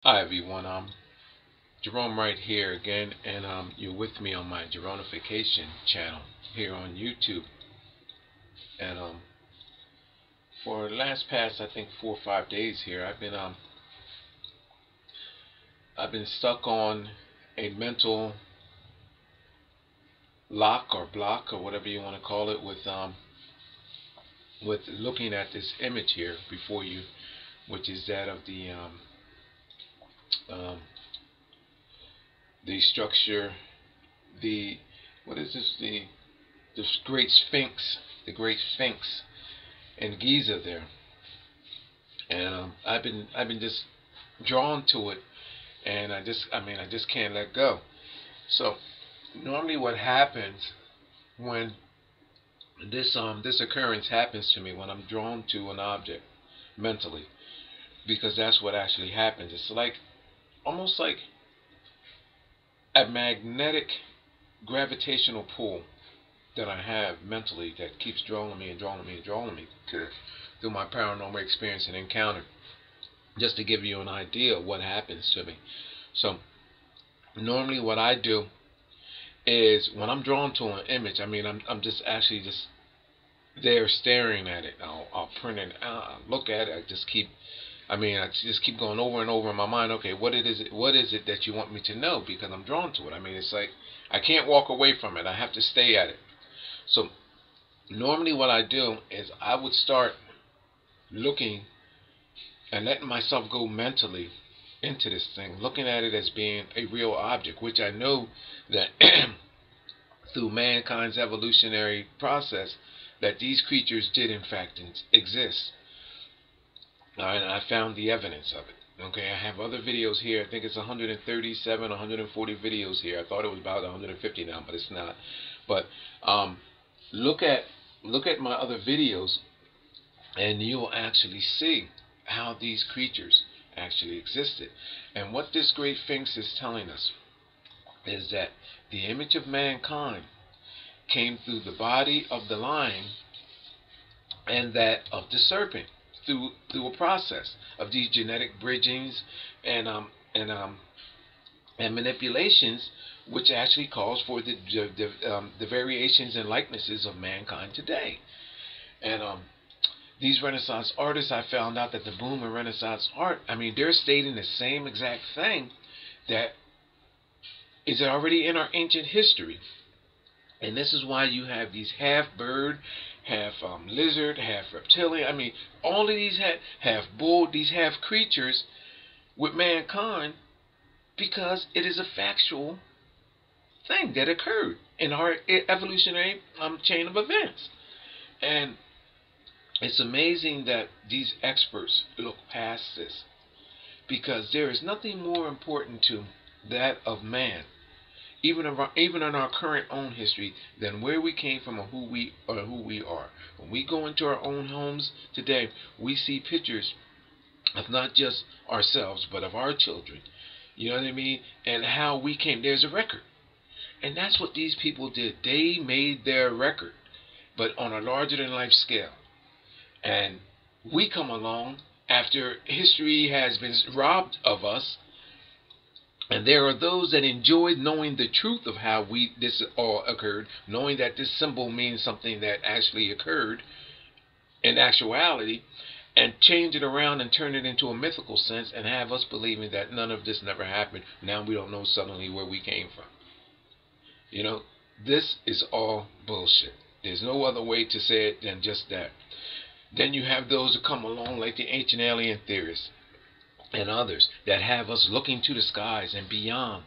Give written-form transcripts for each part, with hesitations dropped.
Hi everyone, Gerone Wright here again, and you're with me on my Geronification channel here on YouTube. And for the past I think 4 or 5 days here, I've been stuck on a mental lock or block or whatever you want to call it with looking at this image here before you, which is that of the structure, what is this, the Great Sphinx, the Great Sphinx in Giza there. And I've been just drawn to it, and I just can't let go. So normally what happens when this occurrence happens to me, when I'm drawn to an object mentally, because that's what actually happens. It's like almost like a magnetic gravitational pull that I have mentally that keeps drawing me and drawing me and drawing me through my paranormal experience and encounter, just to give you an idea of what happens to me. So normally what I do is when I'm drawn to an image, I'm just actually just there staring at it. I'll print it, look at it, I just keep going over and over in my mind. Okay, what is it that you want me to know? Because I'm drawn to it. It's like I can't walk away from it. I have to stay at it. So normally what I do is I would start looking and letting myself go mentally into this thing, looking at it as being a real object, which I know that through mankind's evolutionary process that these creatures did in fact exist. And I found the evidence of it. Okay, I have other videos here. I think it's 137, 140 videos here. I thought it was about 150 now, but it's not. But look at my other videos, and you'll actually see how these creatures actually existed. And what this Great Sphinx is telling us is that the image of mankind came through the body of the lion and that of the serpent, through a process of these genetic bridgings and manipulations, which actually calls for the variations and likenesses of mankind today. And these Renaissance artists, I found out that the boom in Renaissance art, they're stating the same exact thing that is already in our ancient history. And this is why you have these half bird, half lizard, half reptilian. All of these half bull, these half creatures with mankind, because it is a factual thing that occurred in our evolutionary chain of events. And it's amazing that these experts look past this, because there is nothing more important to that of man, even in our current own history, than where we came from or who we are. When we go into our own homes today, we see pictures of not just ourselves but of our children. You know what I mean? And how we came. There's a record. And that's what these people did. They made their record, but on a larger than life scale. And we come along after history has been robbed of us. And there are those that enjoyed knowing the truth of how this all occurred, knowing that this symbol means something that actually occurred in actuality, and change it around and turn it into a mythical sense and have us believing that none of this never happened. Now we don't know suddenly where we came from. This is all bullshit. There's no other way to say it than just that. Then you have those that come along like the ancient alien theorists and others that have us looking to the skies and beyond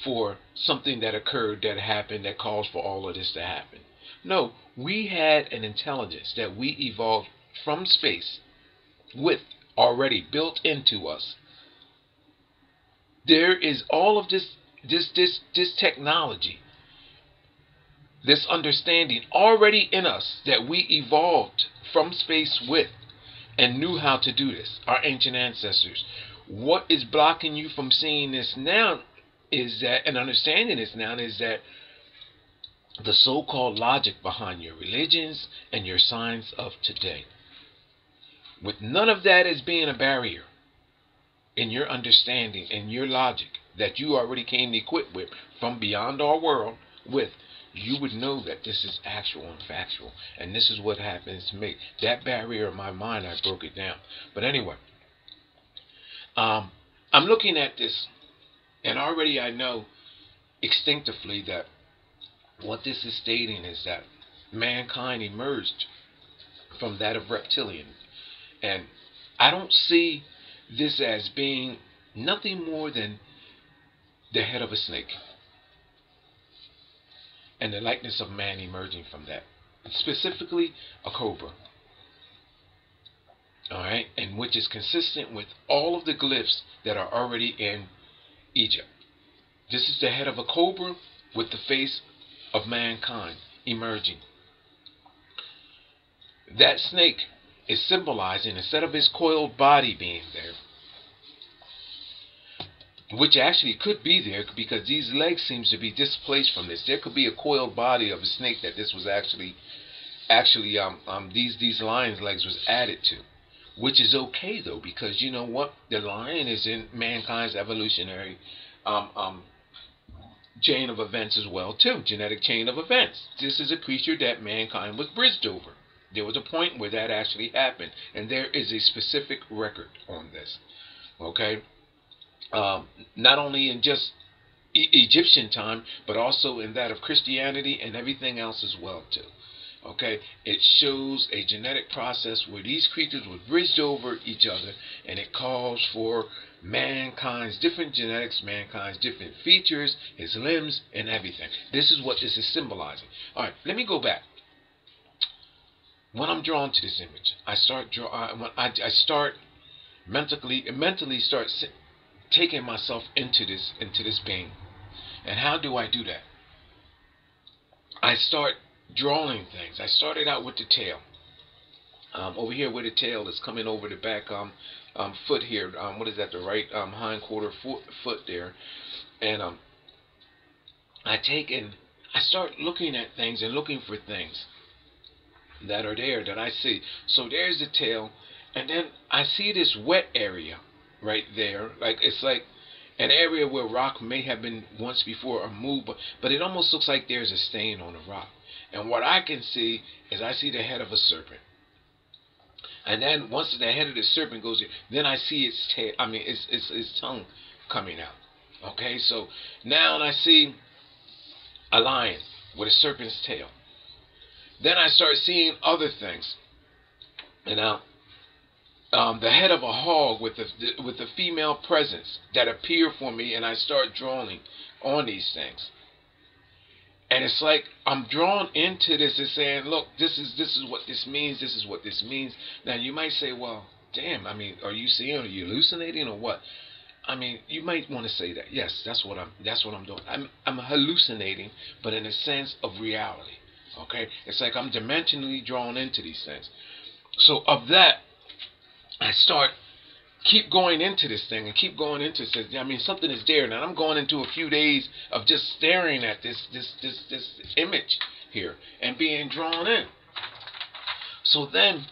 for something that occurred, that happened, that caused for all of this to happen. No, we had an intelligence that we evolved from space with already built into us. There is all of this technology, this understanding already in us that we evolved from space with, and knew how to do this, our ancient ancestors. What is blocking you from seeing this now is that, and understanding this now, is that the so-called logic behind your religions and your science of today. With none of that as being a barrier, in your understanding and your logic that you already came equipped with from beyond our world with, you would know that this is actual and factual, and this is what happens to me. That barrier in my mind, I broke it down. But anyway, I'm looking at this, and already I know instinctively that what this is stating is that mankind emerged from that of reptilian. And I don't see this as being nothing more than the head of a snake and the likeness of man emerging from that, specifically a cobra. Alright, and which is consistent with all of the glyphs that are already in Egypt. This is the head of a cobra with the face of mankind emerging. That snake is symbolizing, instead of his coiled body being there, which actually could be there because these legs seems to be displaced from this. There could be a coiled body of a snake that this was actually these lion's legs was added to, which is okay though, because you know what, the lion is in mankind's evolutionary chain of events as well too, genetic chain of events. This is a creature that mankind was bridged over. There was a point where that actually happened, and there is a specific record on this. Okay, not only in just Egyptian time, but also in that of Christianity and everything else as well too. Okay, it shows a genetic process where these creatures were bridged over each other, and it calls for mankind's different genetics, mankind's different features, his limbs, and everything. This is what this is symbolizing. All right, let me go back. When I'm drawn to this image, I start mentally start taking myself into this being. And how do I do that? I start drawing things. I started out with the tail. Over here where the tail is coming over the back foot here. What is that? The right hind quarter foot there. And I start looking at things and looking for things that are there that I see. So there's the tail, and then I see this wet area right there. Like it's like an area where rock may have been once before or moved, but it almost looks like there's a stain on the rock. And what I can see is I see the head of a serpent. And then once the head of the serpent goes here, then I see its tail. I mean, its tongue coming out. Okay, so now I see a lion with a serpent's tail. Then I start seeing other things. And now, the head of a hog with the female presence that appear for me, and I start drawing on these things. And it's like I'm drawn into this and saying, look, this is what this means. This is what this means. Now you might say, well, damn. I mean, are you seeing? Are you hallucinating or what? I mean, you might want to say that. Yes, that's what I'm doing. I'm hallucinating, but in a sense of reality. Okay, it's like I'm dimensionally drawn into these things. So of that, I keep going into this thing and keep going into this. I mean, something is there. Now I'm going into a few days of just staring at this image here and being drawn in. So then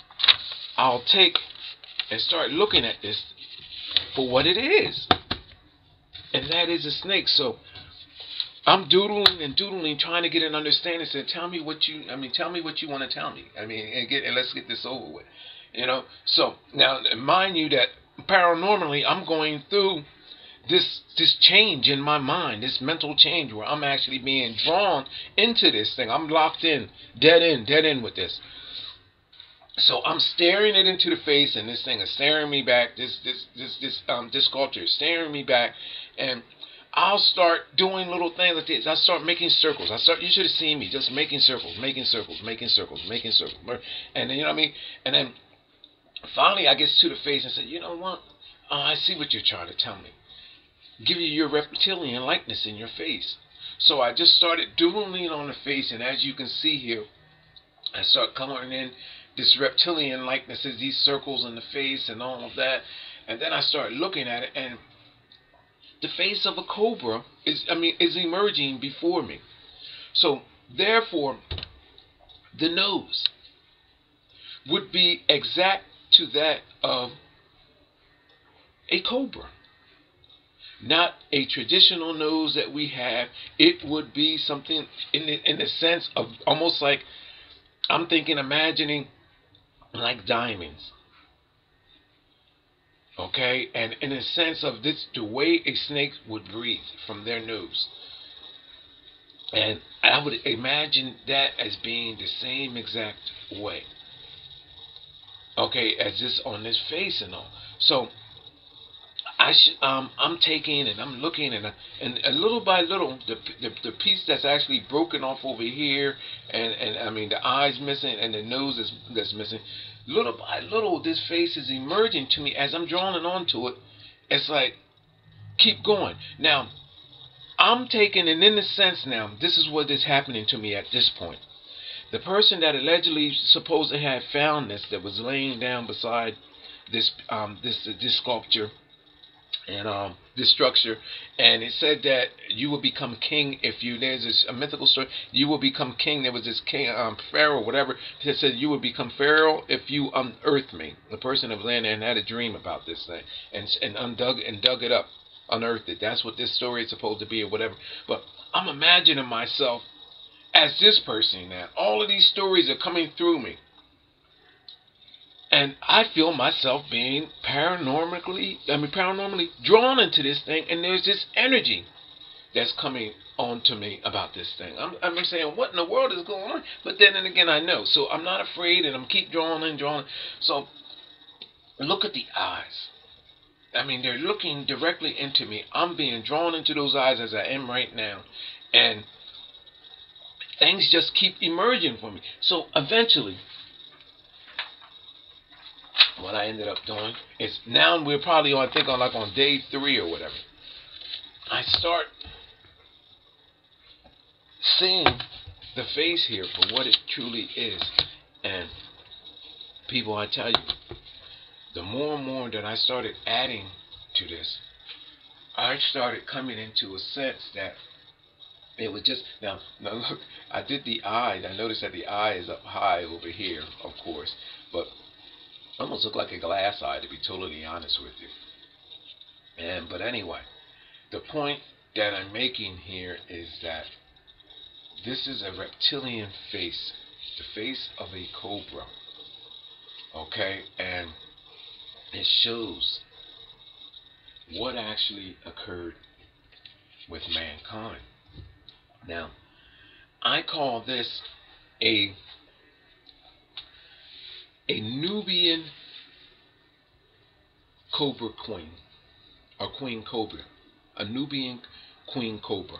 I'll take and start looking at this for what it is, and that is a snake. So I'm doodling and doodling, trying to get an understanding. So tell me what you want to tell me. I mean, and let's get this over with. You know. So now, mind you that paranormally, I'm going through this change in my mind, this mental change where I'm actually being drawn into this thing. I'm locked in, dead in with this. So I'm staring it into the face, and this thing is staring me back. This sculpture is staring me back, and I'll start doing little things like this. I start making circles. You should have seen me just making circles. And then, you know what I mean? And then finally I get to the face and say, you know what? I see what you're trying to tell me. Give you your reptilian likeness in your face. So I just started doodling on the face, and as you can see here, I start coloring in this reptilian likenesses, these circles in the face and all of that. And then I start looking at it, and the face of a cobra is emerging before me. So therefore, the nose would be exact to that of a cobra. not a traditional nose that we have. It would be something in the sense of almost like, I'm thinking, imagining like diamonds. Okay, and in a sense of this, the way a snake would breathe from their nose. And I would imagine that as being the same exact way. Okay, as this on this face and all. So I'm taking and I'm looking, and a little by little, the piece that's actually broken off over here, and I mean the eyes missing and the nose that's missing. Little by little, this face is emerging to me as I'm drawing onto it. It's like, keep going. Now, I'm taking, and in a sense now, this is what is happening to me at this point. The person that allegedly supposed to have found this, that was laying down beside this this sculpture and this structure, and it said that you will become king if you. There's this a mythical story. You will become king. There was this king, pharaoh, whatever. That said you will become pharaoh if you unearth me. The person that was laying there and had a dream about this thing, and dug it up, unearthed it. That's what this story is supposed to be, or whatever. But I'm imagining myself as this person now. All of these stories are coming through me. And I feel myself being paranormally drawn into this thing, and there's this energy that's coming on to me about this thing. I'm saying, what in the world is going on? But then and again, I know. So I'm not afraid, and I'm keep drawing and drawing. So look at the eyes. I mean, they're looking directly into me. I'm being drawn into those eyes as I am right now. And things just keep emerging for me. So eventually, what I ended up doing is, now we're probably on, I think on day 3 or whatever. I start seeing the face here for what it truly is. And people, I tell you, the more and more that I started adding to this, I started coming into a sense that it was just, now look, I did the eye. I noticed that the eye is up high over here, of course, but almost looked like a glass eye, to be totally honest with you. But anyway, the point that I'm making here is that this is a reptilian face, the face of a cobra. Okay, and it shows what actually occurred with mankind. Now, I call this a Nubian cobra queen, or queen cobra, a Nubian queen cobra.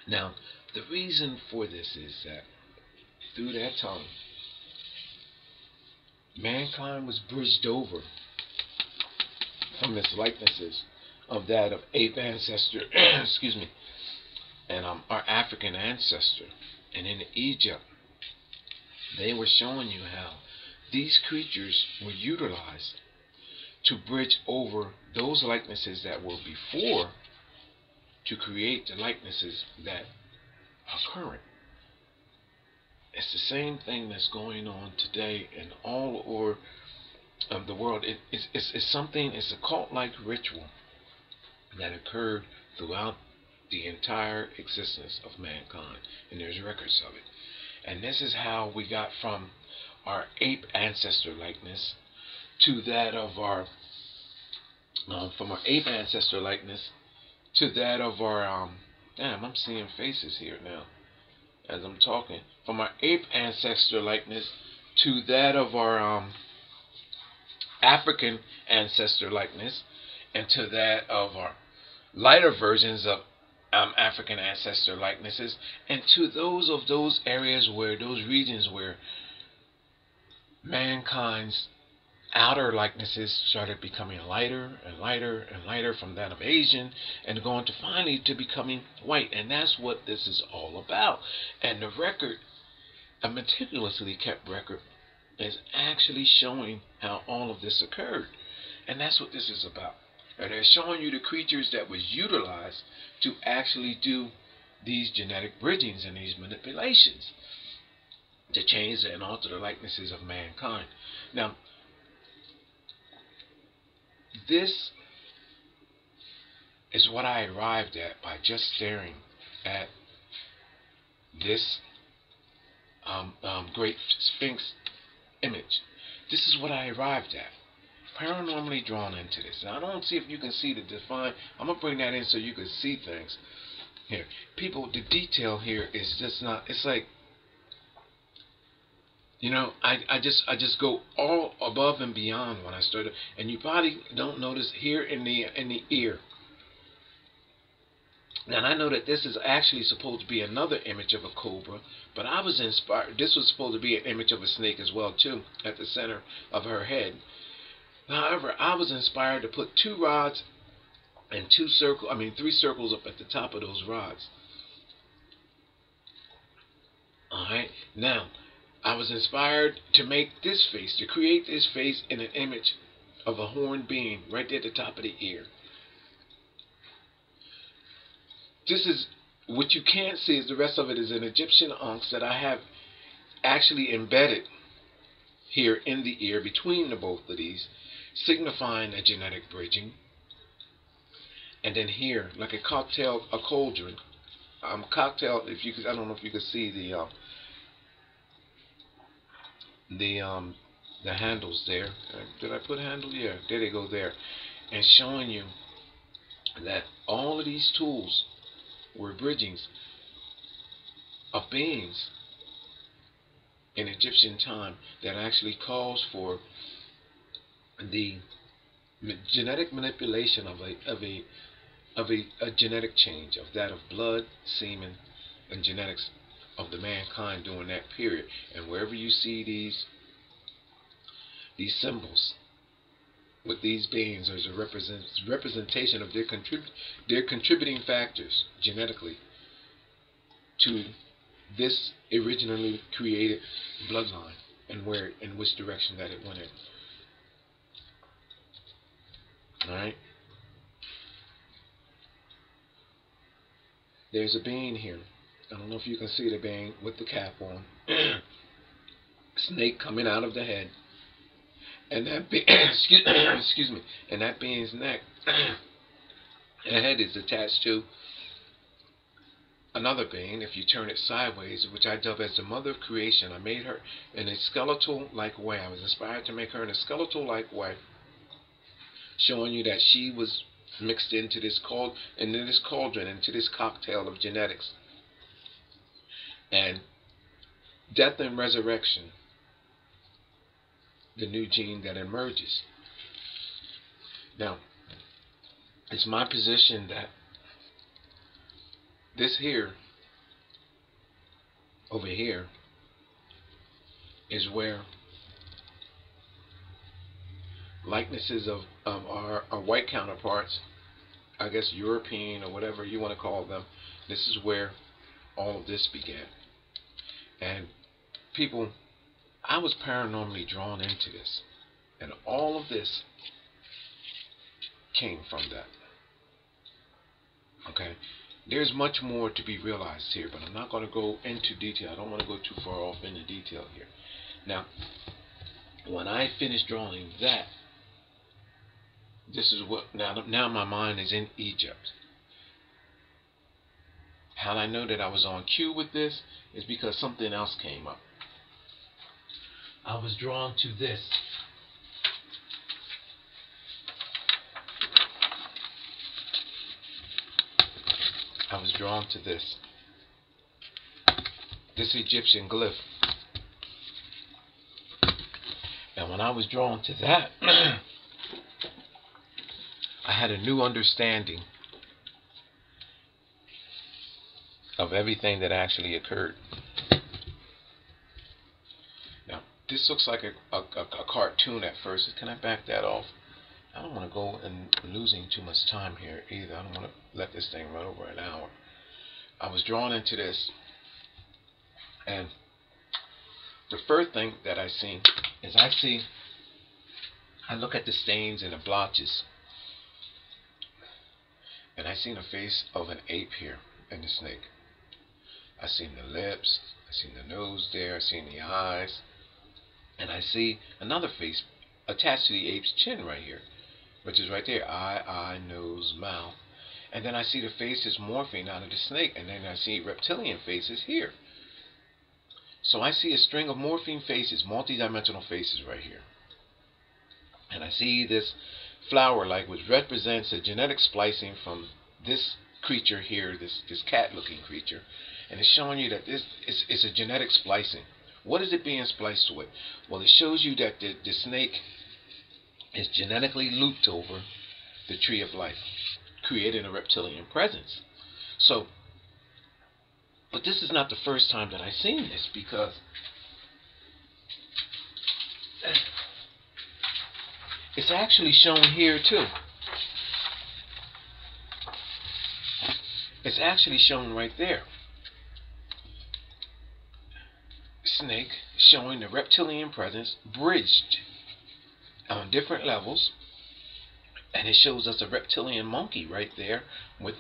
Now, the reason for this is that through that time, mankind was bridged over from its likenesses of that of ape ancestor, excuse me, and our African ancestor. And in Egypt, they were showing you how these creatures were utilized to bridge over those likenesses that were before to create the likenesses that are current. It's the same thing that's going on today in all over the world. It's something, it's a cult-like ritual that occurred throughout the entire existence of mankind, and there's records of it. And this is how we got from our ape ancestor likeness to that of our from our ape ancestor likeness to that of our damn, I'm seeing faces here now as I'm talking. From our ape ancestor likeness to that of our African ancestor likeness, and to that of our lighter versions of African ancestor likenesses, and to those areas where, those regions where mankind's outer likenesses started becoming lighter and lighter and lighter, from that of Asian, and going to finally to becoming white. And that's what this is all about. And the record, a meticulously kept record, is actually showing how all of this occurred. And that's what this is about. And they're showing you the creatures that was utilized to actually do these genetic bridgings and these manipulations to change and alter the likenesses of mankind. Now, this is what I arrived at by just staring at this Great Sphinx image. This is what I arrived at. Paranormally drawn into this. Now, I don't see if you can see the define. I'm going to bring that in so you can see things. Here. People, the detail here is just not, it's like, you know, I just go all above and beyond when I started. And you probably don't notice here in the ear. Now, I know that this is actually supposed to be another image of a cobra, but I was inspired. This was supposed to be an image of a snake as well, too, at the center of her head. However, I was inspired to put 2 rods and 3 circles up at the top of those rods. Alright, now, I was inspired to make this face, to create this face in an image of a horned being right there at the top of the ear. This is, what you can't see is the rest of it is an Egyptian ankhs that I have actually embedded here in the ear between the both of these, signifying a genetic bridging. And then here, like a cauldron, cocktail. If you could, I don't know if you could see the handles there. Did I put handle? Yeah, there they go there, and showing you that all of these tools were bridgings of beings in Egyptian time that actually calls for the genetic manipulation of a genetic change, of that of blood, semen, and genetics of the mankind during that period. And wherever you see these symbols with these beings, there's a representation of their contributing factors genetically to this originally created bloodline, and in which direction that it went in. Alright? There's a being here. I don't know if you can see the being with the cap on. Snake coming out of the head. And that excuse me. And that being's neck, the head is attached to another being. If you turn it sideways, which I dub as the mother of creation, I made her in a skeletal-like way. I was inspired to make her in a skeletal-like way, showing you that she was mixed into this cauldron, into this cocktail of genetics, and death and resurrection, the new gene that emerges. Now, it's my position that this here, over here, is where likenesses of our white counterparts, I guess European or whatever you want to call them, this is where all of this began. And people, I was paranormally drawn into this, and all of this came from that. Okay, there's much more to be realized here, but I'm not going to go into detail. I don't want to go too far off into detail here. Now, when I finished drawing that, this is what, now my mind is in Egypt. How I know that I was on cue with this is because something else came up. I was drawn to this. I was drawn to this Egyptian glyph. And when I was drawn to that, I had a new understanding of everything that actually occurred. Now, this looks like a cartoon at first. Can I back that off? I don't want to go and losing too much time here either. I don't want to let this thing run over an hour. I was drawn into this, and the first thing that I see is I look at the stains and the blotches, and I seen a face of an ape here in the snake. I seen the lips, I seen the nose there, I seen the eyes, and I see another face attached to the ape's chin right here, which is right there, eye, nose, mouth. And then I see the faces morphing out of the snake, and then I see reptilian faces here. So I see a string of morphing faces, multidimensional faces right here. And I see this flower-like, which represents a genetic splicing from this creature here, this cat-looking creature. And it's showing you that this is a genetic splicing. What is it being spliced with? Well, it shows you that the snake is genetically looped over the tree of life, creating a reptilian presence. So, but this is not the first time that I've seen this, because it's actually shown here too. It's actually shown right there. Snake showing the reptilian presence bridged on different levels, and it shows us a reptilian monkey right there with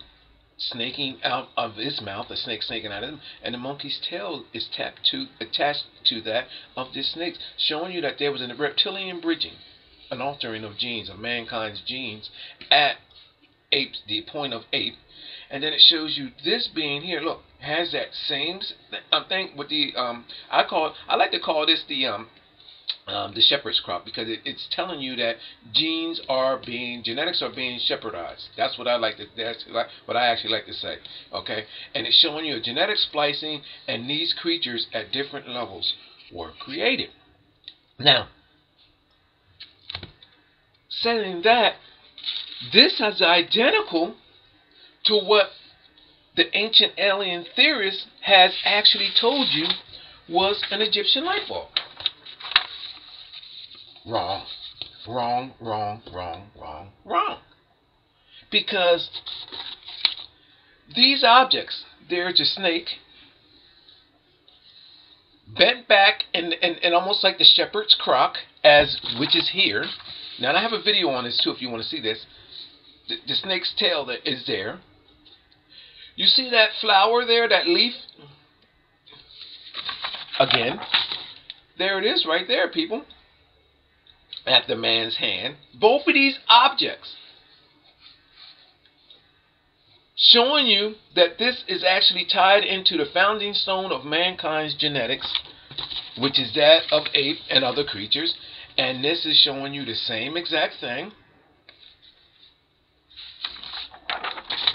snaking out of his mouth, a snake snaking out of him, and the monkey's tail is attached to that of this snake, showing you that there was a reptilian bridging, an altering of genes, of mankind's genes at apes, the point of ape. And then it shows you this being here, look, has that same thing with the I like to call this the shepherd's crop, because it's telling you that genetics are being shepherdized. That's what I actually like to say. Okay, and it's showing you a genetic splicing, and these creatures at different levels were created. Now, saying that, this is identical to what the ancient alien theorist has actually told you was an Egyptian light bulb. Wrong. Wrong, wrong, wrong, wrong, wrong. Because these objects, there's a snake bent back and almost like the shepherd's crock, which is here. Now, I have a video on this too if you want to see this. The snake's tail that is there. You see that flower there, that leaf? Again, there it is right there, people. At the man's hand. Both of these objects showing you that this is actually tied into the founding stone of mankind's genetics, which is that of ape and other creatures. And this is showing you the same exact thing.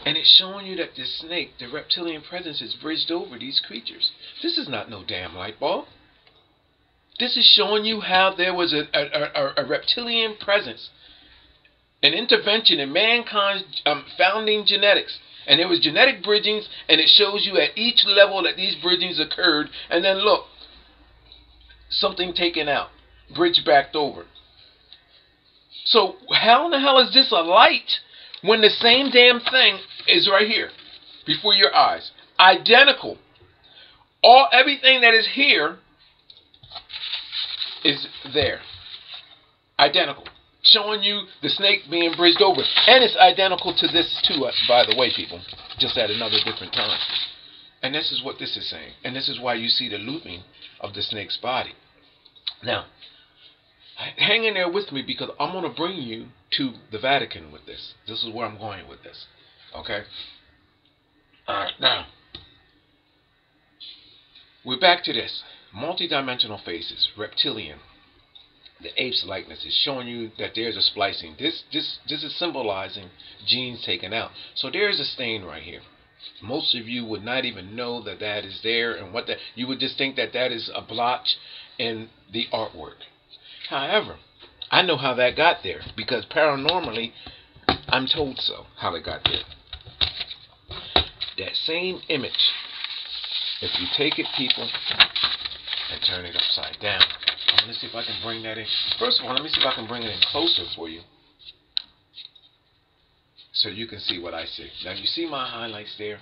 And it's showing you that this snake, the reptilian presence, is bridged over these creatures. This is not no damn light bulb. This is showing you how there was a reptilian presence, an intervention in mankind's founding genetics. And there was genetic bridgings, and it shows you at each level that these bridgings occurred. And then look, something taken out, bridged back over. So how in the hell is this a light when the same damn thing is right here before your eyes? Identical. Everything that is here is there. Identical. Showing you the snake being bridged over. And it's identical to this too, by the way, people. Just at another different time. And this is what this is saying. And this is why you see the looping of the snake's body. Now, hang in there with me, because I'm going to bring you to the Vatican with this. This is where I'm going with this. Okay? Alright, now, we're back to this. Multidimensional faces, reptilian, the ape's likeness is showing you that there's a splicing. This is symbolizing genes taken out. So there's a stain right here. Most of you would not even know that that is there, and you would just think that that is a blotch in the artwork. However, I know how that got there, because paranormally, I'm told so, how it got there. That same image, if you take it, people, and turn it upside down. Let me see if I can bring that in. First of all, let me see if I can bring it in closer for you, so you can see what I see. Now, you see my highlights there,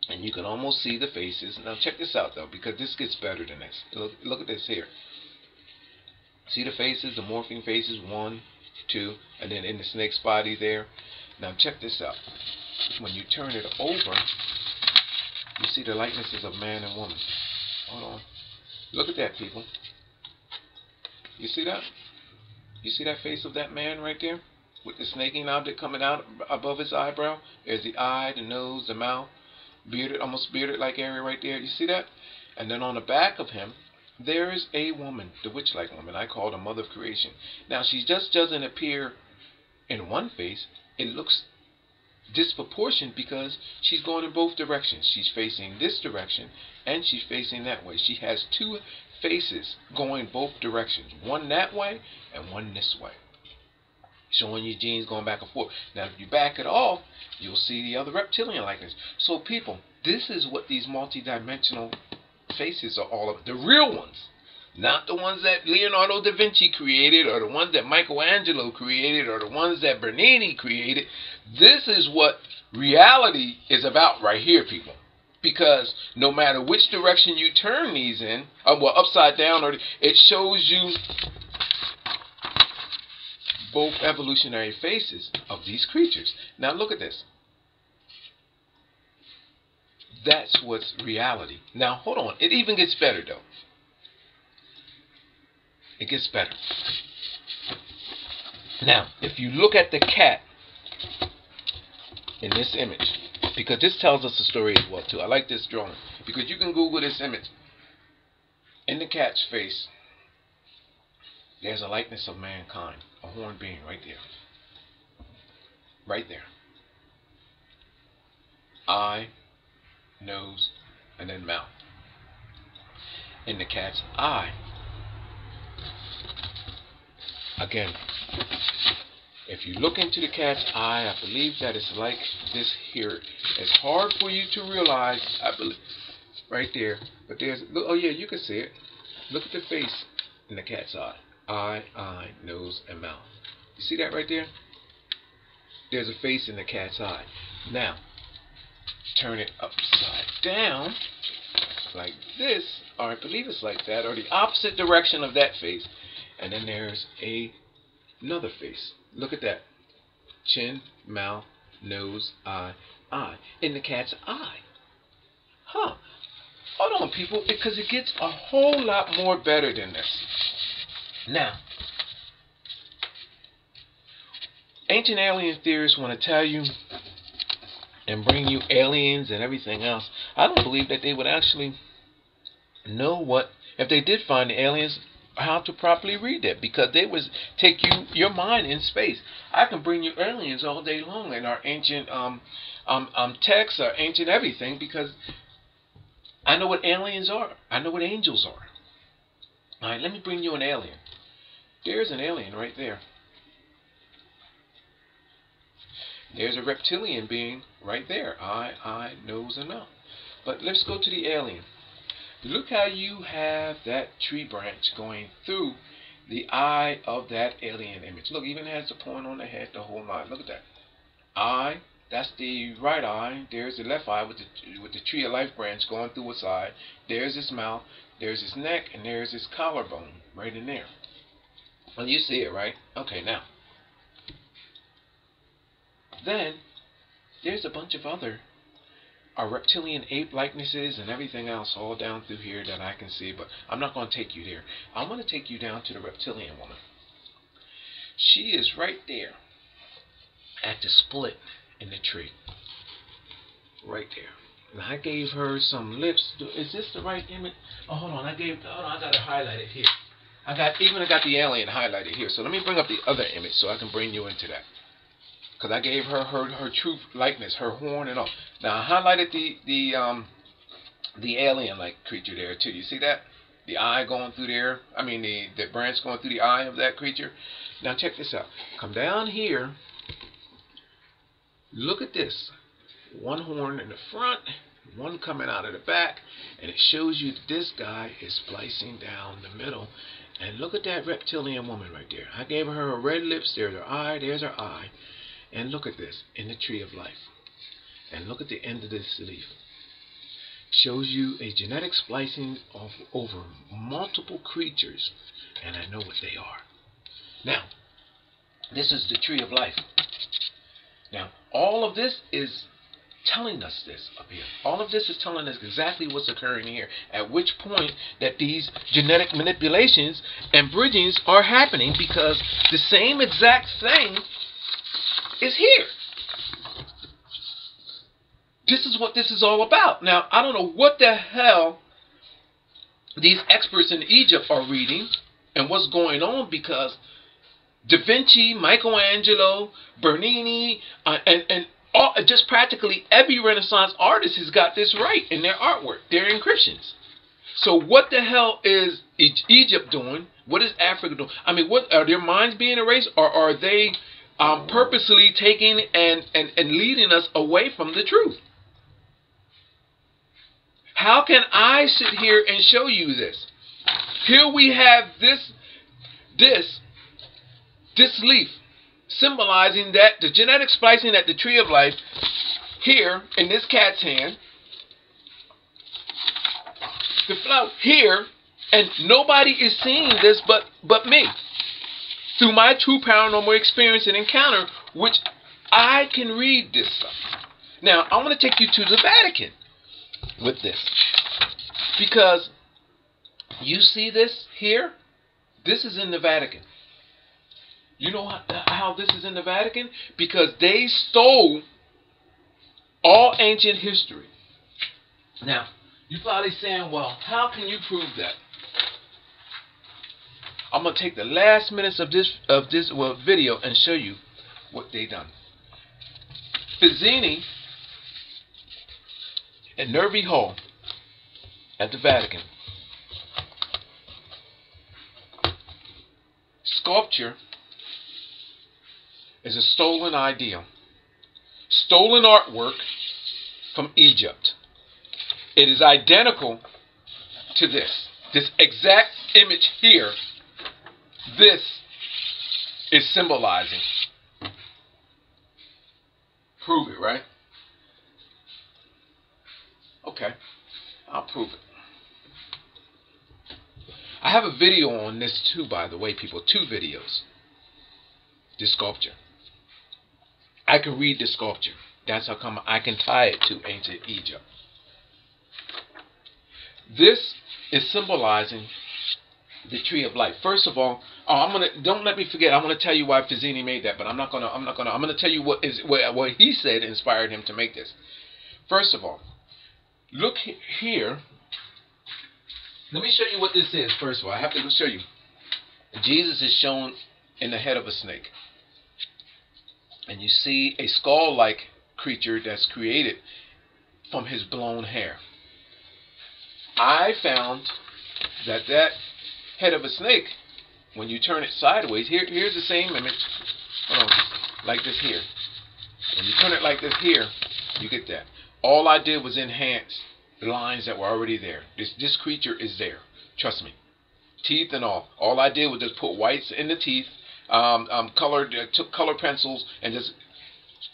and you can almost see the faces. Now, check this out, though, because this gets better than this. Look at this here. See the faces, the morphing faces, 1, 2, and then in the snake's body there. Now, check this out. When you turn it over, you see the likenesses of man and woman. Hold on. Look at that, people. You see that? You see that face of that man right there? with the snaking object coming out above his eyebrow. There's the eye, the nose, the mouth, bearded, almost bearded like area right there. You see that? And then on the back of him, there is a woman, the witch-like woman. I call the mother of creation. Now, she just doesn't appear in one face. It looks disproportionate because she's going in both directions. She's facing this direction and she's facing that way. She has two faces going both directions, one that way and one this way, showing your genes going back and forth. Now, if you back it off, you'll see the other reptilian likeness. So, people, this is what these multidimensional faces are all about. The real ones. Not the ones that Leonardo da Vinci created, or the ones that Michelangelo created, or the ones that Bernini created. This is what reality is about right here, people. Because no matter which direction you turn these in, well, upside down, or it shows you both evolutionary faces of these creatures. Now look at this. That's what's reality. Now hold on. It even gets better though. It gets better. Now, if you look at the cat in this image, because this tells us the story as well too. I like this drawing because you can Google this image. In the cat's face, there's a likeness of mankind, a horned being right there. Right there. Eye, nose, and then mouth. In the cat's eye, again, if you look into the cat's eye, I believe that it's like this here. It's hard for you to realize, I believe, right there. But there's, oh yeah, you can see it. Look at the face in the cat's eye. Eye, nose, and mouth. You see that right there? There's a face in the cat's eye. Now, turn it upside down, like this, or I believe it's like that, or the opposite direction of that face. And then there's another face. Look at that. Chin, mouth, nose, eye. In the cat's eye. Huh. Hold on, people, because it gets a whole lot more better than this. Now, ancient alien theorists want to tell you and bring you aliens and everything else. I don't believe that they would actually know what, if they did find the aliens, how to properly read that, because they would take your mind in space. I can bring you aliens all day long in our ancient texts, our ancient everything, because I know what aliens are. I know what angels are. All right, let me bring you an alien. There's an alien right there. There's a reptilian being right there. Eye, nose, and mouth. But let's go to the alien. Look how you have that tree branch going through the eye of that alien image. Look, even has the point on the head, the whole line. Look at that. Eye, that's the right eye. There's the left eye with the tree of life branch going through its eye. There's his mouth, there's his neck, and there's his collarbone right in there. Well, you see it, right? Okay, now. Then, there's a bunch of other reptilian ape likenesses and everything else all down through here that I can see, but I'm not going to take you there. I'm going to take you down to the reptilian woman. She is right there at the split in the tree. Right there. And I gave her some lips. Is this the right image? Oh, hold on. I got her highlighted here. I got the alien highlighted here. So let me bring up the other image so I can bring you into that. Because I gave her her true likeness, her horn and all. Now I highlighted the alien-like creature there too. You see that? The eye going through there. I mean the branch going through the eye of that creature. Now check this out. Come down here. Look at this. One horn in the front, one coming out of the back, and it shows you that this guy is splicing down the middle. And look at that reptilian woman right there. I gave her her red lips. There's her eye. There's her eye. And look at this, in the tree of life. And look at the end of this leaf. Shows you a genetic splicing of over multiple creatures. And I know what they are. Now, this is the tree of life. Now, all of this is telling us this up here. All of this is telling us exactly what's occurring here. At which point that these genetic manipulations and bridgings are happening, because the same exact thing is here. This is what this is all about. Now, I don't know what the hell these experts in Egypt are reading and what's going on, because Da Vinci, Michelangelo, Bernini, and just practically every Renaissance artist has got this right in their artwork, their inscriptions. So what the hell is Egypt doing? What is Africa doing? I mean, what are their minds being erased, or are they purposely taking and leading us away from the truth? How can I sit here and show you this? Here we have this leaf symbolizing that the genetic splicing at the tree of life here in this cat's hand, the flower here, and nobody is seeing this but me through my true paranormal experience and encounter, which I can read this stuff. Now I want to take you to the Vatican with this, because you see this here. This is in the Vatican. You know how this is in the Vatican? Because they stole all ancient history. Now, you're probably saying, well, how can you prove that? I'm going to take the last minutes of this video and show you what they done. Fazzinni at Nervi Hall at the Vatican. Sculpture is a stolen idea, stolen artwork from Egypt. It is identical to this exact image here. This is symbolizing. Prove it, right? Okay, I'll prove it. I have a video on this too, by the way, people. 2 videos. This sculpture. I can read the sculpture. That's how come I can tie it to ancient Egypt. This is symbolizing the tree of life. First of all, don't let me forget. I'm gonna tell you why Fazzinni made that, but I'm gonna tell you what he said inspired him to make this. First of all, look here. Let me show you what this is. First of all, I have to show you. Jesus is shown in the head of a snake. And you see a skull-like creature that's created from his blown hair. I found that head of a snake, when you turn it sideways, here's the same image, like this here. When you turn it like this here, you get that. All I did was enhance the lines that were already there. This creature is there. Trust me. Teeth and all. All I did was just put whites in the teeth, took color pencils and just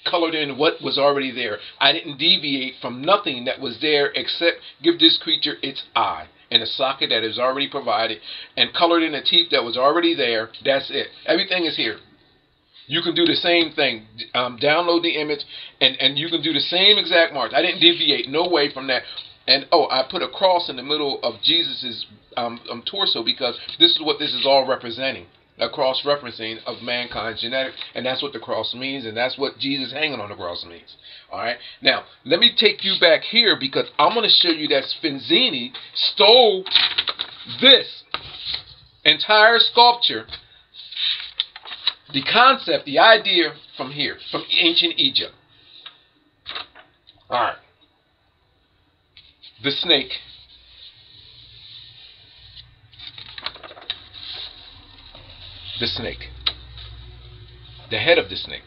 colored in what was already there. I didn't deviate from nothing that was there except give this creature its eye and a socket that is already provided, and colored in the teeth that was already there. That's it. Everything is here. You can do the same thing. Download the image and you can do the same exact mark. I didn't deviate no way from that. And I put a cross in the middle of Jesus's torso, because this is what this is all representing. A cross-referencing of mankind's genetic, and that's what the cross means, and that's what Jesus hanging on the cross means. All right. Now, let me take you back here, because I'm going to show you that Fazzinni stole this entire sculpture, the concept, the idea from here, from ancient Egypt. All right. The snake. The snake. The head of the snake.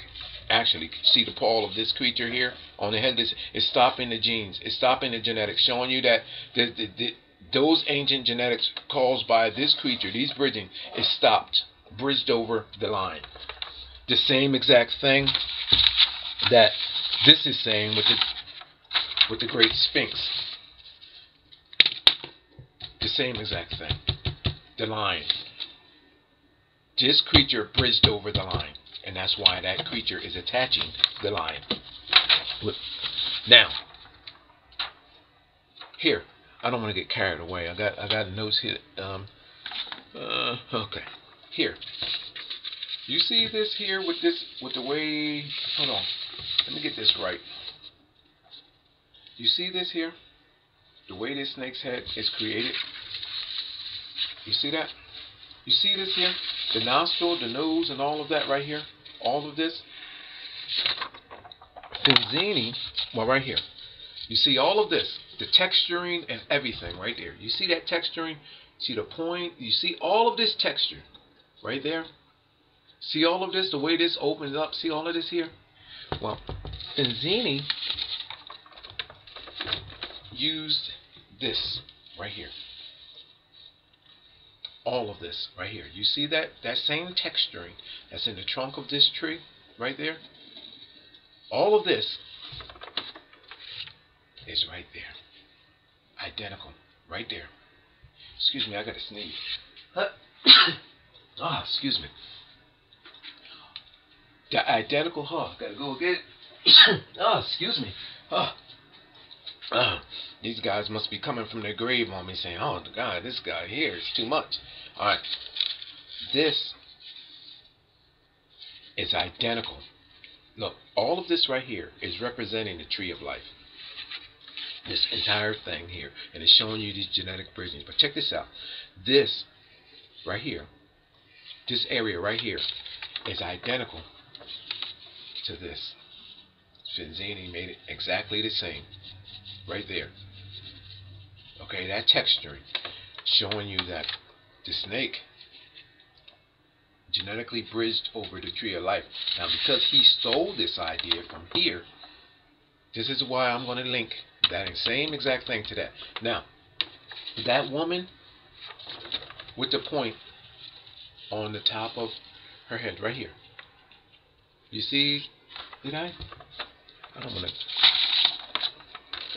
Actually, see the paw of this creature here on the head. This is stopping the genes. It's stopping the genetics, showing you that those ancient genetics caused by this creature, these bridging, is stopped, bridged over the line. The same exact thing that this is saying with the Great Sphinx. The same exact thing. The line. This creature bridged over the line, and that's why that creature is attaching the line. Now, here, I don't want to get carried away. I got a note here. Okay, here. You see this here with this, with the way, hold on, let me get this right. You see this here? The way this snake's head is created? You see that? You see this here? The nostril, the nose, and all of that right here? All of this? Fazzinni, well, right here. You see all of this, the texturing and everything right there. You see that texturing? See the point? You see all of this texture right there? See all of this, the way this opens up? See all of this here? Well, Fazzinni used this right here. All of this right here. You see that? That same texturing that's in the trunk of this tree right there? All of this is right there. Identical. Right there. Excuse me, I gotta sneeze. Excuse me. The identical, gotta go get it. Excuse me. These guys must be coming from their grave on me saying, oh God, this guy here is too much. Alright. This is identical. Look, all of this right here is representing the tree of life. This entire thing here. And it's showing you these genetic bridgings. But check this out. This right here, this area right here is identical to this. Fazzinni made it exactly the same. Right there. Okay, that texturing showing you that the snake genetically bridged over the tree of life. Now, because he stole this idea from here, this is why I'm going to link that same exact thing to that. Now, that woman with the point on the top of her head right here. You see? Did I? I don't want to.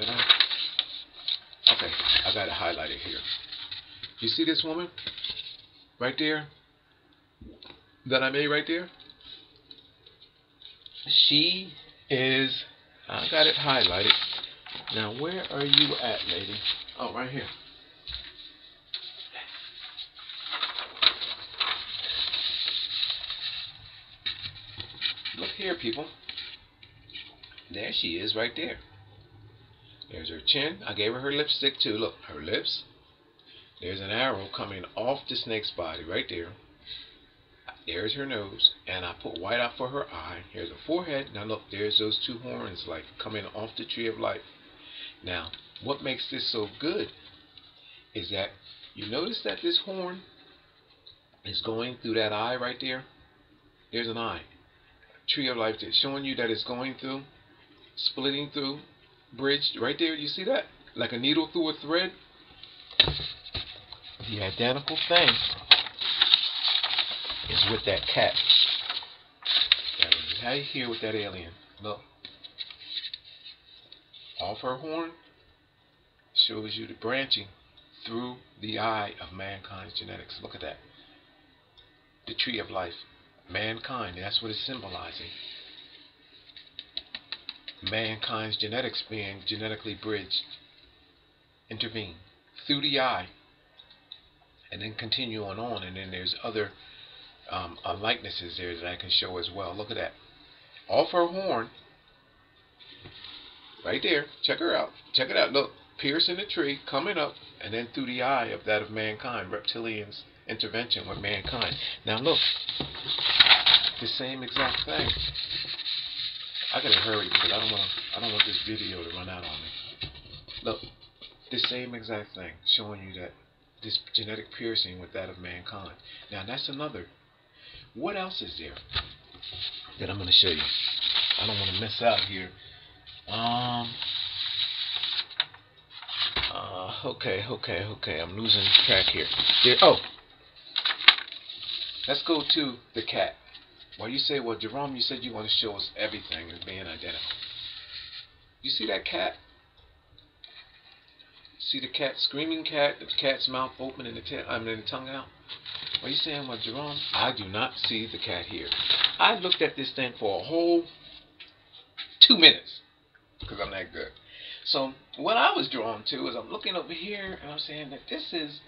Did I? Okay, I got it highlighted here. You see this woman? Right there? That I made right there? She is, I got it highlighted. Now, where are you at, lady? Oh, right here. Look here, people. There she is right there. There's her chin. I gave her her lipstick too. Look, her lips. There's an arrow coming off the snake's body right there. There's her nose. And I put white out for her eye. Here's her forehead. Now look, there's those two horns like coming off the tree of life. Now, what makes this so good is that you notice that this horn is going through that eye right there. There's an eye. Tree of life that's showing you that it's going through, splitting through, bridged right there. You see that? Like a needle through a thread. The identical thing is with that cat. Right here with that alien. Look. Off her horn shows you the branching through the eye of mankind's genetics. Look at that. The tree of life. Mankind. That's what it's symbolizing. Mankind's genetics being genetically bridged, intervene through the eye, and then continue on. And then there's other likenesses there that I can show as well. Look at that. Off her horn, right there. Check her out. Check it out. Look, piercing the tree, coming up, and then through the eye of that of mankind. Reptilian's intervention with mankind. Now look, the same exact thing. I gotta hurry because I don't want this video to run out on me. Look, the same exact thing, showing you that this genetic piercing with that of mankind. Now that's another. What else is there that I'm gonna show you? I don't want to miss out here. Okay. I'm losing track here. Oh, let's go to the cat. Well, you say, well, Gerome, you said you want to show us everything as being identical. You see that cat? See the cat, screaming cat, the cat's mouth open and the tongue out? What are you saying, well, Gerome? I do not see the cat here. I looked at this thing for a whole 2 minutes because I'm that good. So what I was drawn to is I'm looking over here and I'm saying that this is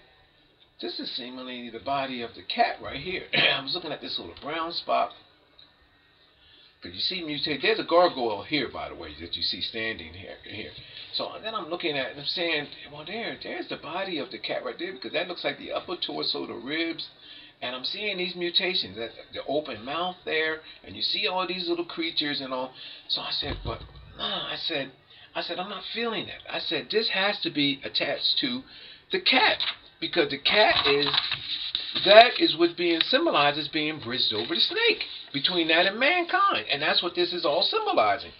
this is seemingly the body of the cat right here. I was looking at this little brown spot. Because you see mutate, there's a gargoyle here, by the way, that you see standing here. So then I'm looking at it and I'm saying, well, there's the body of the cat right there, because that looks like the upper torso, the ribs, and I'm seeing these mutations, that the open mouth there, and you see all these little creatures and all. So I said, but nah, I said, I'm not feeling that. I said, this has to be attached to the cat, because the cat is what's being symbolized as being bridged over the snake, between that and mankind. And that's what this is all symbolizing.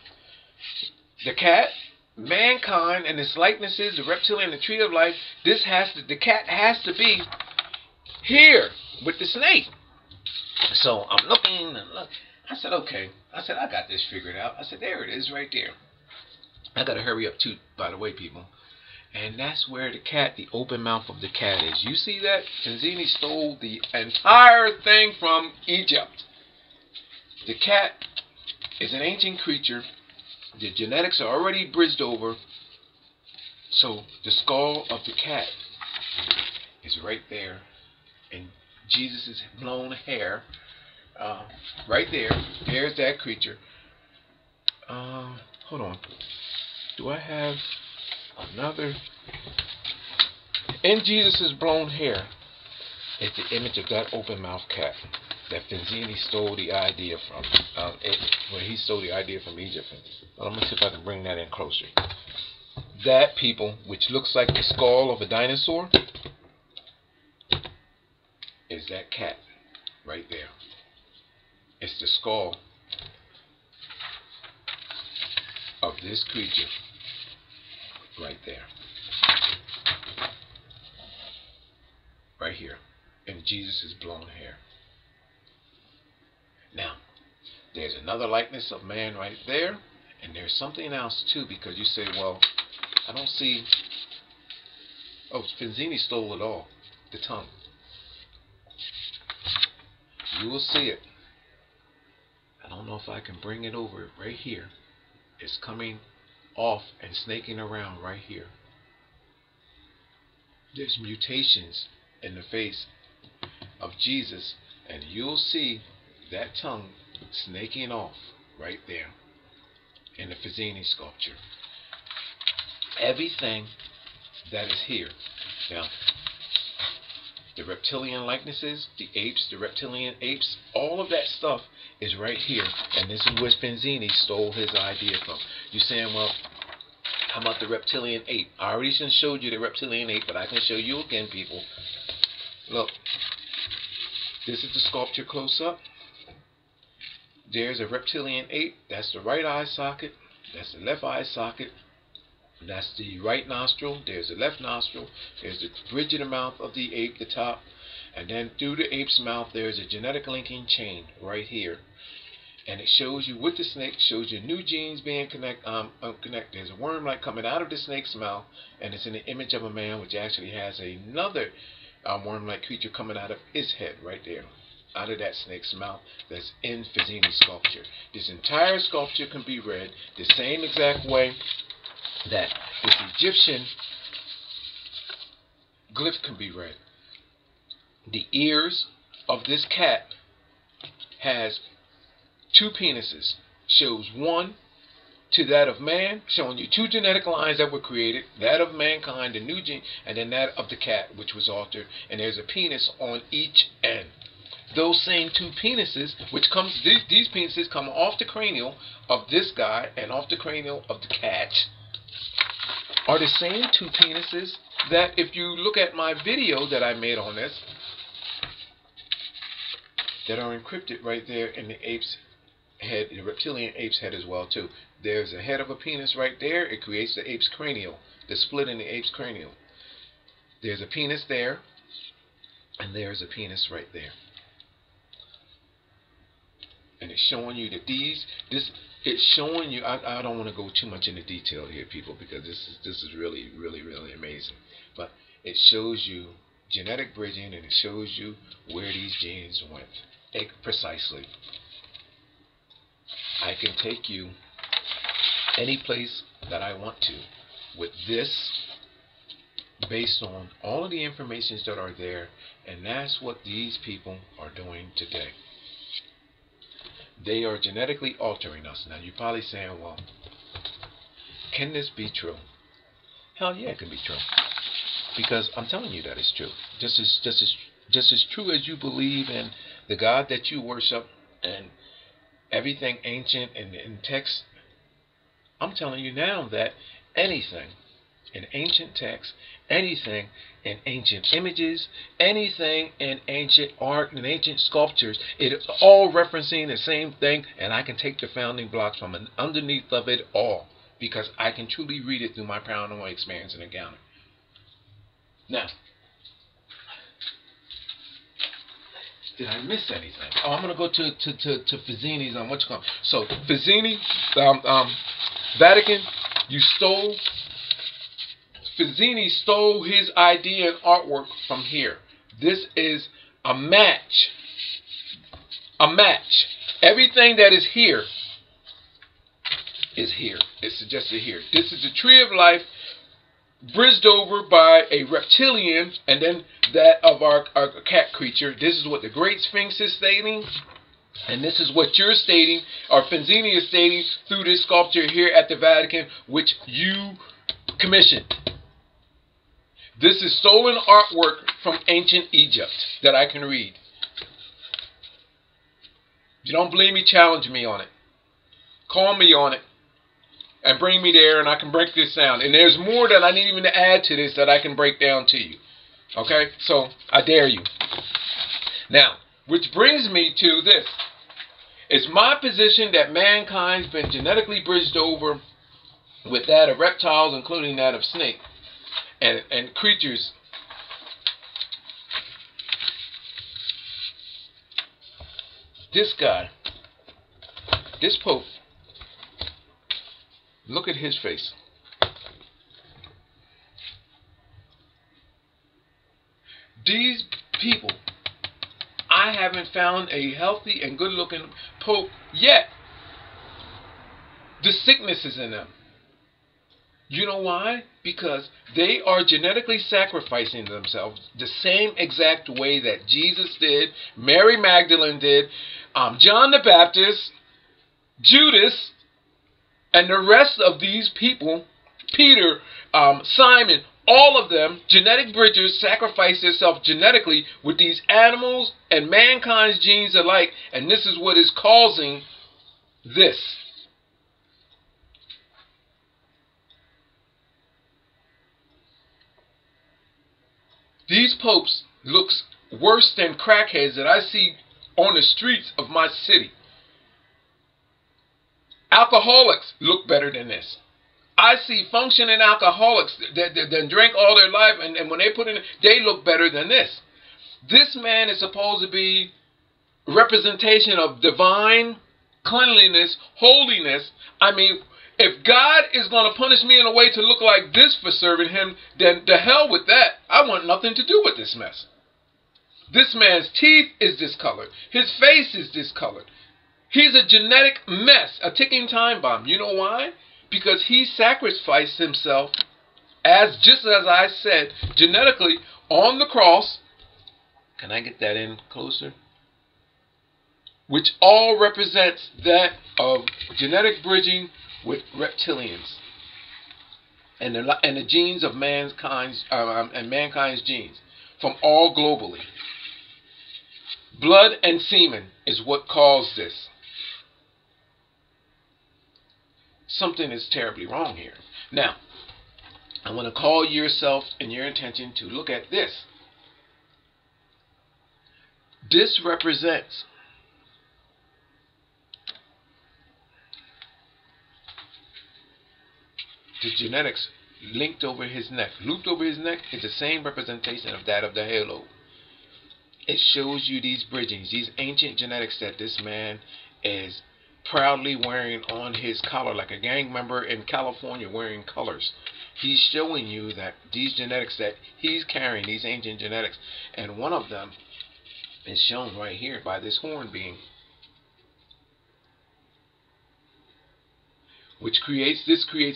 The cat, mankind, and its likenesses, the reptilian, the tree of life, the cat has to be here with the snake. So I'm looking and look. I said, okay. I said, I got this figured out. I said, there it is right there. I got to hurry up too, by the way, people. And that's where the cat, the open mouth of the cat is. You see that? Fazzinni stole the entire thing from Egypt. The cat is an ancient creature. The genetics are already bridged over. So the skull of the cat is right there. And Jesus' blown hair, right there. There's that creature. Hold on. Do I have another? In Jesus' blown hair is the image of that open mouth cat that Fazzinni stole the idea from. Where he stole the idea from Egypt. Well, I'm going to see if I can bring that in closer. That, people, which looks like the skull of a dinosaur, is that cat right there. It's the skull of this creature right there. Right here. In Jesus' blown hair. Now, there's another likeness of man right there. And there's something else too, because you say, well, I don't see. Oh, Fazzinni stole it all. The tongue. You will see it. I don't know if I can bring it over right here. It's coming off and snaking around right here. There's mutations in the face of Jesus, and you'll see that tongue snaking off right there in the Fazzinni sculpture. Everything that is here. Now, the reptilian likenesses, the apes, the reptilian apes, all of that stuff is right here. And this is where Fazzinni stole his idea from. You're saying, well, how about the reptilian ape? I already showed you the reptilian ape, but I can show you again, people. Look, this is the sculpture close up. There's a reptilian ape. That's the right eye socket. That's the left eye socket. That's the right nostril. There's the left nostril. There's the bridge of the mouth of the ape, the top. And then through the ape's mouth, there's a genetic linking chain right here. And it shows you with the snake, shows you new genes being connected. There's a worm-like coming out of the snake's mouth, and it's in the image of a man, which actually has another worm-like creature coming out of his head right there, out of that snake's mouth. That's in Fazzinni's sculpture. This entire sculpture can be read the same exact way that this Egyptian glyph can be read. The ears of this cat has two penises. Shows one to that of man, showing you two genetic lines that were created, that of mankind, the new gene, and then that of the cat, which was altered, and there's a penis on each end. Those same two penises, which comes, these penises come off the cranial of this guy and off the cranial of the cat, are the same two penises that, if you look at my video that I made on this, that are encrypted right there in the ape's head, the reptilian ape's head as well too. There's a head of a penis right there. It creates the ape's cranial, the split in the ape's cranial. There's a penis there, and there's a penis right there. And it's showing you that it's showing you, I don't want to go too much into detail here, people, because this is really, really, really amazing. But it shows you genetic bridging, and it shows you where these genes went. Precisely. I can take you any place that I want to with this based on all of the informations that are there, and that's what these people are doing today. They are genetically altering us. Now you're probably saying, well, can this be true? Hell yeah, it can be true. Because I'm telling you that it's true. Just as true as you believe in the God that you worship and everything ancient and in text, I'm telling you now that anything in ancient texts, anything in ancient images, anything in ancient art and ancient sculptures, it's all referencing the same thing, and I can take the founding blocks from underneath of it all, because I can truly read it through my paranormal experience and encounter. Now, did I miss anything? Oh, I'm gonna go to Fazzinni's on what you call. So Fazzinni, Vatican, Fazzinni stole his idea and artwork from here. This is a match. A match. Everything that is here is here. It's suggested here. This is the tree of life, bridged over by a reptilian, and then that of our cat creature. This is what the Great Sphinx is stating, and this is what you're stating, or Fazzinni is stating, through this sculpture here at the Vatican, which you commissioned. This is stolen artwork from ancient Egypt that I can read. If you don't believe me, challenge me on it. Call me on it. And bring me there, and I can break this down. And there's more that I need even to add to this that I can break down to you. Okay? So, I dare you. Now, which brings me to this. It's my position that mankind's been genetically bridged over with that of reptiles, including that of snake, and creatures. This guy, this Pope, look at his face. These people, I haven't found a healthy and good-looking Pope yet. The sickness is in them. You know why? Because they are genetically sacrificing themselves the same exact way that Jesus did, Mary Magdalene did, John the Baptist, Judas, and the rest of these people, Peter, Simon, all of them, genetic bridgers, sacrifice themselves genetically with these animals and mankind's genes alike, and this is what is causing this. These popes looks worse than crackheads that I see on the streets of my city. Alcoholics look better than this. I see functioning alcoholics that drink all their life, and when they put in, they look better than this. This man is supposed to be a representation of divine cleanliness, holiness. I mean, if God is going to punish me in a way to look like this for serving him, then the hell with that. I want nothing to do with this mess. This man's teeth is discolored. His face is discolored. He's a genetic mess, a ticking time bomb. You know why? Because he sacrificed himself, just as I said, genetically on the cross. Can I get that in closer? Which all represents that of genetic bridging with reptilians and the genes of mankind's genes from all globally. Blood and semen is what caused this. Something is terribly wrong here. Now, I want to call yourself and your attention to look at this. This represents the genetics linked over his neck. Looped over his neck is the same representation of that of the halo. It shows you these bridgings, these ancient genetics that this man is proudly wearing on his collar, like a gang member in California wearing colors. He's showing you that these genetics that he's carrying, these ancient genetics, and one of them is shown right here by this horn being, which creates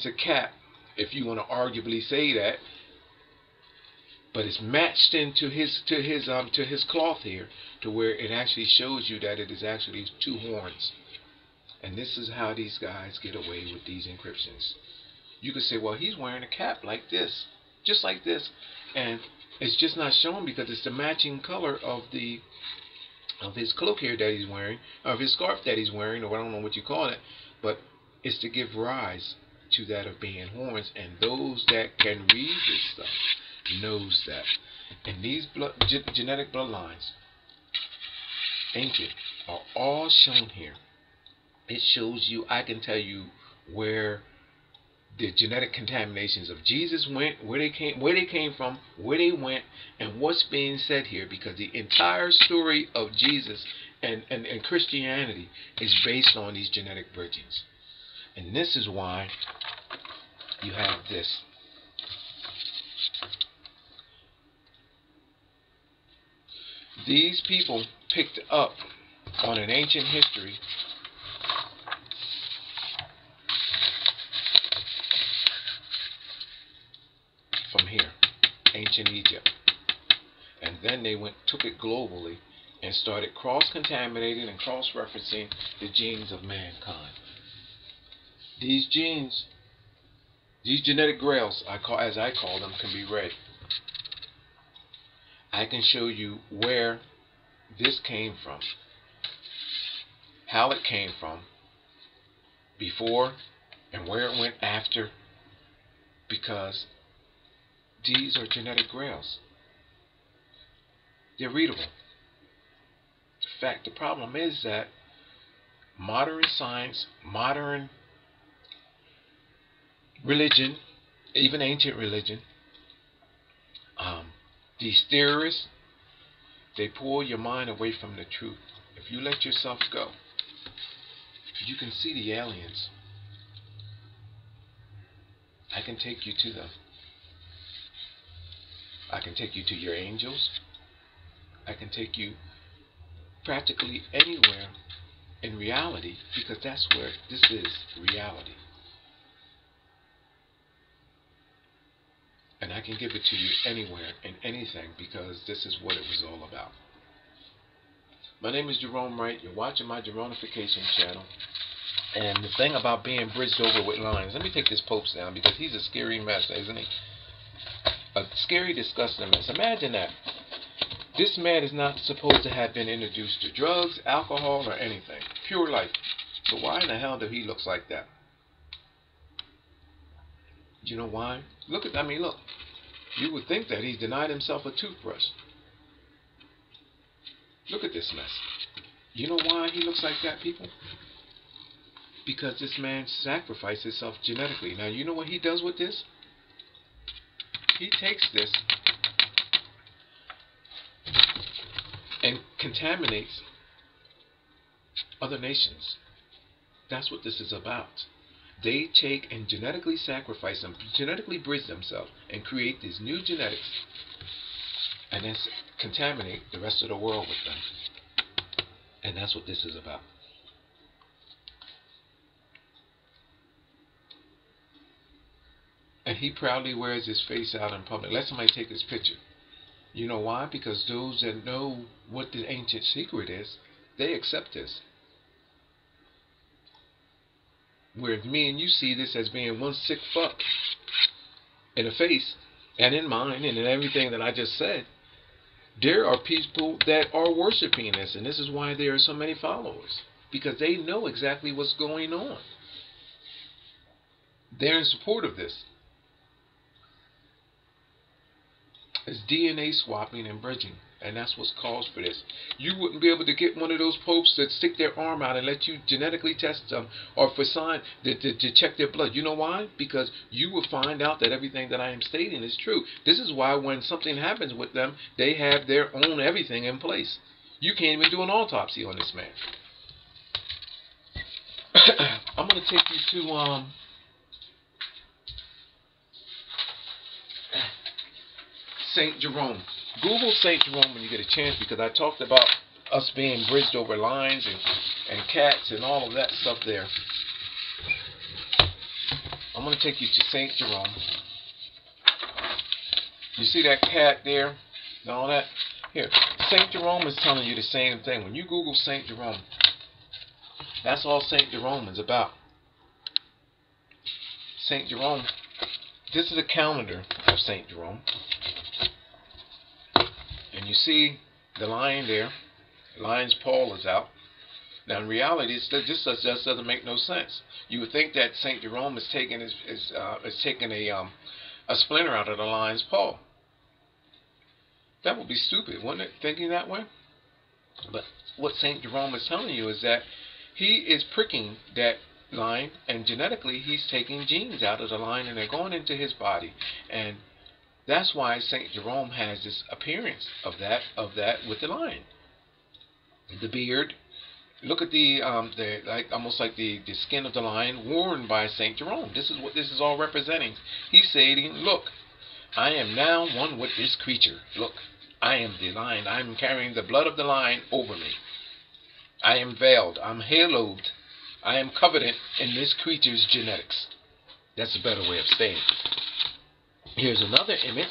a cat, if you want to arguably say that, but it's matched into his cloth here, to where it actually shows you that it is actually 2 horns. And this is how these guys get away with these encryptions. You could say, well, he's wearing a cap like this, just like this, and it's just not shown because it's the matching color of his cloak here that he's wearing, of his scarf that he's wearing, or I don't know what you call it, but it's to give rise to that of being horns. And those that can read this stuff knows that. And these genetic bloodlines, ancient, are all shown here. It shows you, I can tell you where the genetic contaminations of Jesus went, where they came from, where they went, and what's being said here, because the entire story of Jesus and Christianity is based on these genetic bridgings. And this is why you have this. These people picked up on an ancient history from here, ancient Egypt, and then they took it globally and started cross-contaminating and cross-referencing the genes of mankind. These genes, these genetic grails, as I call them, can be read. I can show you where this came from, how it came from, before, and where it went after, because these are genetic grails. They're readable. In fact, the problem is that modern science, modern religion, even ancient religion, these theorists, they pull your mind away from the truth. If you let yourself go, you can see the aliens. I can take you to them. I can take you to your angels. I can take you practically anywhere in reality, because that's where this is, reality. And I can give it to you anywhere and anything, because this is what it was all about. My name is Gerone Wright. You're watching my Geronification channel. And the thing about being bridged over with lines, let me take this Pope down, because he's a scary mess, isn't he? A scary, disgusting mess. Imagine that. This man is not supposed to have been introduced to drugs, alcohol, or anything. Pure life. So why in the hell do he looks like that? You know why? Look. You would think that he denied himself a toothbrush. Look at this mess. You know why he looks like that, people? Because this man sacrificed himself genetically. Now, you know what he does with this? He takes this and contaminates other nations. That's what this is about. They take and genetically sacrifice them, genetically bridge themselves, and create these new genetics, and then contaminate the rest of the world with them. And that's what this is about. And he proudly wears his face out in public. Let somebody take his picture. You know why? Because those that know what the ancient secret is, they accept this. Whereas me and you see this as being one sick fuck in the face and in mind and in everything that I just said, there are people that are worshiping this, and this is why there are so many followers, because they know exactly what's going on. They're in support of this. It's DNA swapping and bridging, and that's what's caused for this. You wouldn't be able to get one of those popes that stick their arm out and let you genetically test them, or for sign to check their blood. You know why? Because you will find out that everything that I am stating is true. This is why when something happens with them, they have their own everything in place. You can't even do an autopsy on this man. I'm going to take you to St. Jerome. Google St. Jerome when you get a chance, because I talked about us being bridged over lines and cats and all of that stuff there. I'm going to take you to St. Jerome. You see that cat there and all that? Here, St. Jerome is telling you the same thing. When you Google St. Jerome, that's all St. Jerome is about. St. Jerome, this is a calendar of St. Jerome. And you see the lion there. The lion's paw is out. Now in reality, this just doesn't make no sense. You would think that St. Jerome is taking a splinter out of the lion's paw. That would be stupid, wouldn't it, thinking that way? But what St. Jerome is telling you is that he is pricking that lion, and genetically he's taking genes out of the lion and they're going into his body. And that's why St. Jerome has this appearance of that with the lion. The beard. Look at the almost like the skin of the lion worn by St. Jerome. This is what this is all representing. He's saying, look, I am now one with this creature. Look, I am the lion. I am carrying the blood of the lion over me. I am veiled. I'm haloed. I am covered in this creature's genetics. That's a better way of saying it. Here's another image.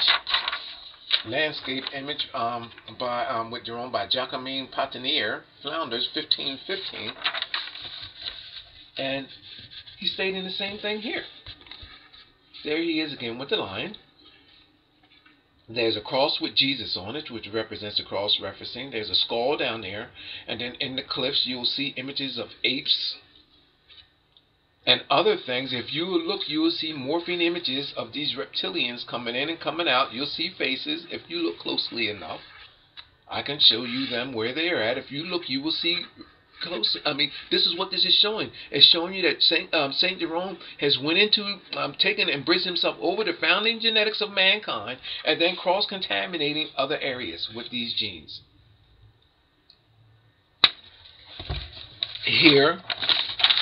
Landscape image with Jerome by Jacqueline Patinier, Flounders, 1515. And he's stating the same thing here. There he is again with the lion. There's a cross with Jesus on it, which represents the cross referencing. There's a skull down there. And then in the cliffs, you'll see images of apes and other things. If you look, you will see morphing images of these reptilians coming in and coming out. You'll see faces. If you look closely enough, I can show you them where they are at. If you look, you will see closely. I mean, this is what this is showing. It's showing you that Saint Jerome has went into taken and bridged himself over the founding genetics of mankind, and then cross-contaminating other areas with these genes. Here,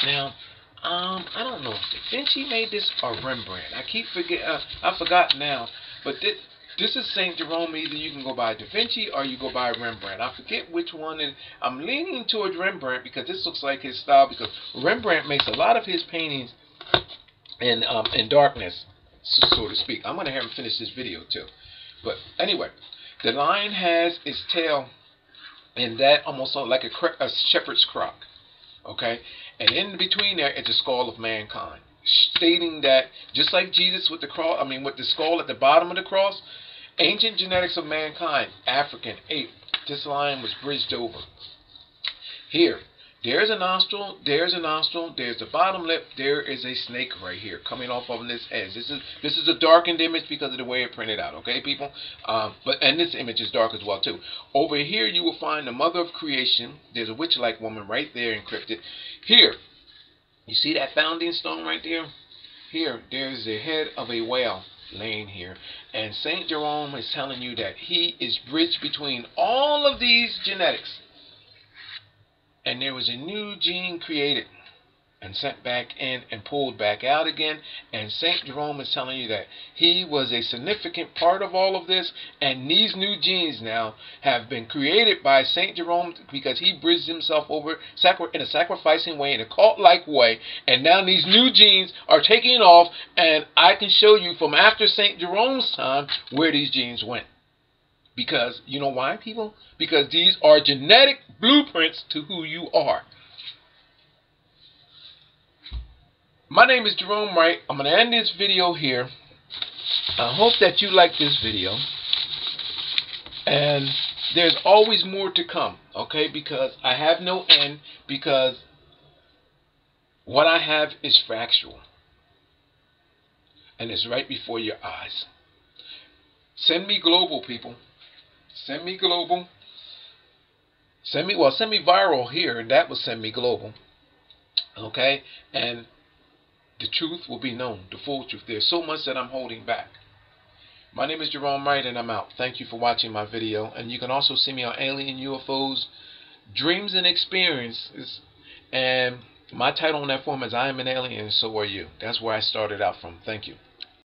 now, I don't know if Da Vinci made this or Rembrandt. I forgot now, but this is St. Jerome. Either you can go by Da Vinci or you go by Rembrandt. I forget which one, and I'm leaning towards Rembrandt because this looks like his style, because Rembrandt makes a lot of his paintings in darkness, so to speak. I'm going to have him finish this video too. But anyway, the lion has its tail in that almost like a shepherd's crock. Okay? And in between there is the skull of mankind, stating that just like Jesus with the cross, with the skull at the bottom of the cross, ancient genetics of mankind, African, ape, this lion was bridged over. Here, there's a nostril, there's the bottom lip, there is a snake right here coming off of this edge. This is a darkened image because of the way it printed out, okay, people? And this image is dark as well too. Over here you will find the mother of creation. There's a witch-like woman right there encrypted. Here, you see that founding stone right there? Here, there's the head of a whale laying here. And St. Jerome is telling you that he is bridged between all of these genetics. And there was a new gene created and sent back in and pulled back out again. And St. Jerome is telling you that he was a significant part of all of this. And these new genes now have been created by St. Jerome because he bridged himself over in a sacrificing way, in a cult-like way. And now these new genes are taking off. And I can show you from after St. Jerome's time where these genes went. Because, you know why, people? Because these are genetic blueprints to who you are. My name is Gerone Wright. I'm going to end this video here. I hope that you like this video. And there's always more to come, okay? Because I have no end, because what I have is factual. And it's right before your eyes. Send me global, people. Send me global. Send me viral here, and that will send me global. Okay? And the truth will be known, the full truth. There's so much that I'm holding back. My name is Gerone Wright, and I'm out. Thank you for watching my video. And you can also see me on Alien UFOs, Dreams and Experiences. And my title on that form is I Am an Alien, and so are you. That's where I started out from. Thank you.